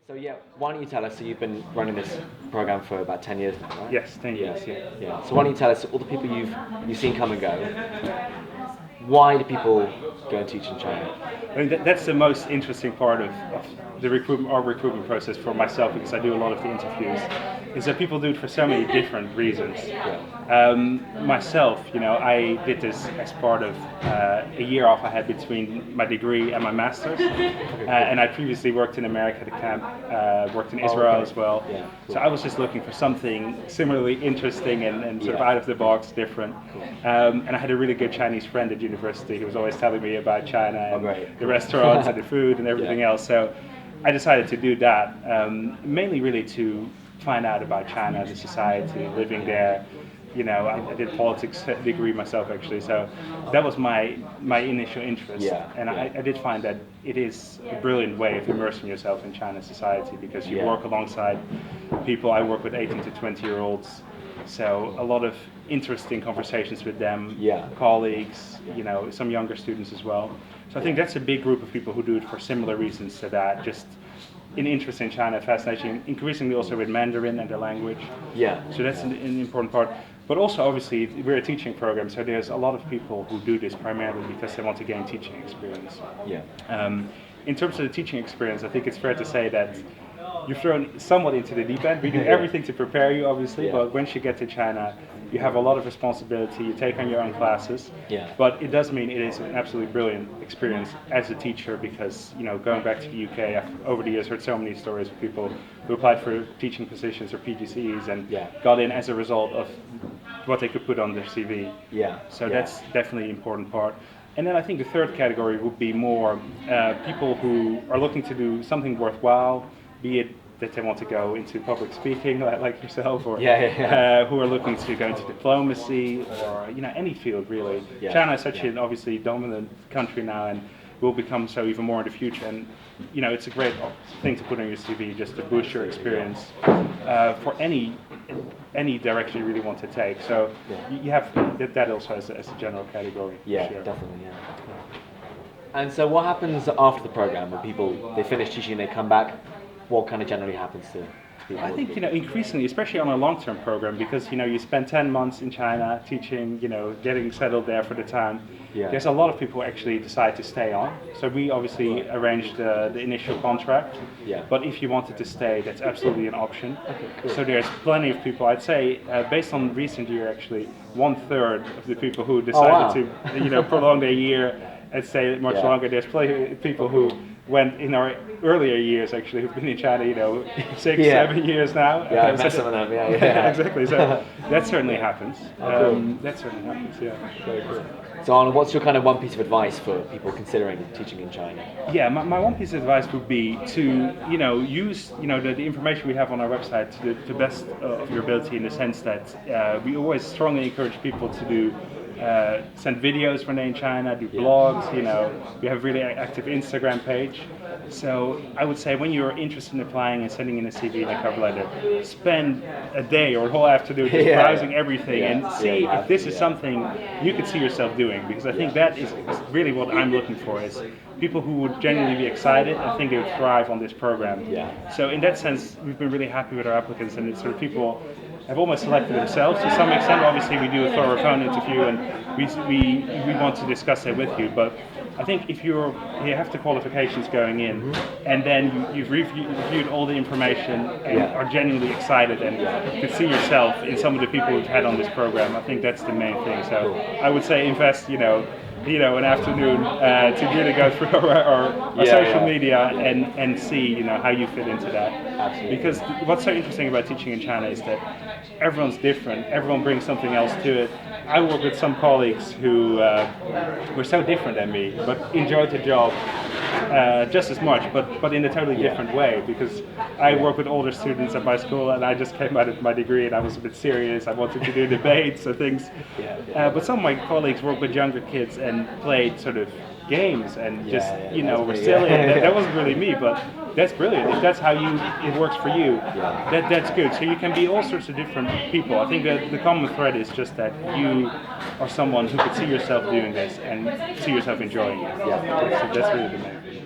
So yeah, why don't you tell us? So you've been running this program for about 10 years now, right? Yes, 10 years, yeah. Yeah. So why don't you tell us all the people you've seen come and go? Why do people go and teach in China? I mean, that's the most interesting part of the recruitment process for myself, because I do a lot of the interviews, is that people do it for so many different reasons. Myself, I did this as part of a year off I had between my degree and my master's, and I previously worked in America at a camp, worked in Israel as well. Yeah, cool. So I was just looking for something similarly interesting and sort of out of the box, different. And I had a really good Chinese friend at university who was always telling me about China and the restaurants and the food and everything else. So I decided to do that, mainly really to find out about China, the society, living there. I did politics degree myself actually, so that was my initial interest. I did find that it is a brilliant way of immersing yourself in China's society, because you work alongside people. I work with 18 to 20-year-olds, so a lot of interesting conversations with them, colleagues, some younger students as well. So I think that's a big group of people who do it for similar reasons to that, just an interest in China, fascination, increasingly also with Mandarin and the language. So that's an important part. But also, obviously, we're a teaching program, so there's a lot of people who do this primarily because they want to gain teaching experience. In terms of the teaching experience, I think it's fair to say that you're thrown somewhat into the deep end. We do everything to prepare you, obviously, but once you get to China, you have a lot of responsibility. You take on your own classes, but it does mean it is an absolutely brilliant experience as a teacher, because going back to the UK, I've over the years heard so many stories of people who applied for teaching positions or PGCEs and got in as a result of what they could put on their CV. So that's definitely an important part. And then I think the third category would be more people who are looking to do something worthwhile, be it that they want to go into public speaking like yourself, or who are looking to go into diplomacy, or any field really. China is such an obviously dominant country now, and will become so even more in the future, and it's a great thing to put on your CV just to boost your experience for any direction you really want to take. So you have that also as a general category. Definitely. And so what happens after the program when people, they finish teaching, they come back? What kind of generally happens to people? I think increasingly, especially on a long-term program, because you spend 10 months in China teaching, getting settled there for the time. There's a lot of people who actually decide to stay on. So we obviously arranged the initial contract, but if you wanted to stay, that's absolutely an option. So there's plenty of people. I'd say, based on recent year, actually 1/3 of the people who decided to prolong their year and stay much longer. There's plenty of people who went in our earlier years, actually, who've been in China, 6, 7 years now. I've met some of them, Exactly, so that certainly happens. That certainly happens, Very cool. So Arnold, what's your kind of one piece of advice for people considering teaching in China? My one piece of advice would be to, use, the information we have on our website to the best of your ability, in the sense that we always strongly encourage people to do send videos when they're in China, do blogs, we have a really active Instagram page. So I would say when you're interested in applying and sending in a CV and a cover letter, spend a day or a whole afternoon just browsing everything and see if this is something you could see yourself doing, because I think that is really what I'm looking for, is people who would genuinely be excited. I think they would thrive on this program. So in that sense, we've been really happy with our applicants, and it's sort of people have almost selected themselves to some extent. Obviously, we do a thorough phone interview, and we want to discuss it with you. But I think if you have the qualifications going in, and then you've reviewed all the information and are genuinely excited and could see yourself in some of the people we've had on this program, I think that's the main thing. So I would say invest, an afternoon to really go through our social media and see, how you fit into that. Absolutely. Because what's so interesting about teaching in China is that everyone's different. Everyone brings something else to it. I work with some colleagues who were so different than me, but enjoyed the job just as much, but in a totally different way. Because I work with older students at my school, and I just came out of my degree, and I was a bit serious. I wanted to do debates and things. But some of my colleagues work with younger kids and played sort of games and just were silly. That wasn't really me, but that's brilliant. If that's how it works for you, that's good. So you can be all sorts of different people. I think that the common thread is just that you are someone who could see yourself doing this and see yourself enjoying it. So that's really the main thing.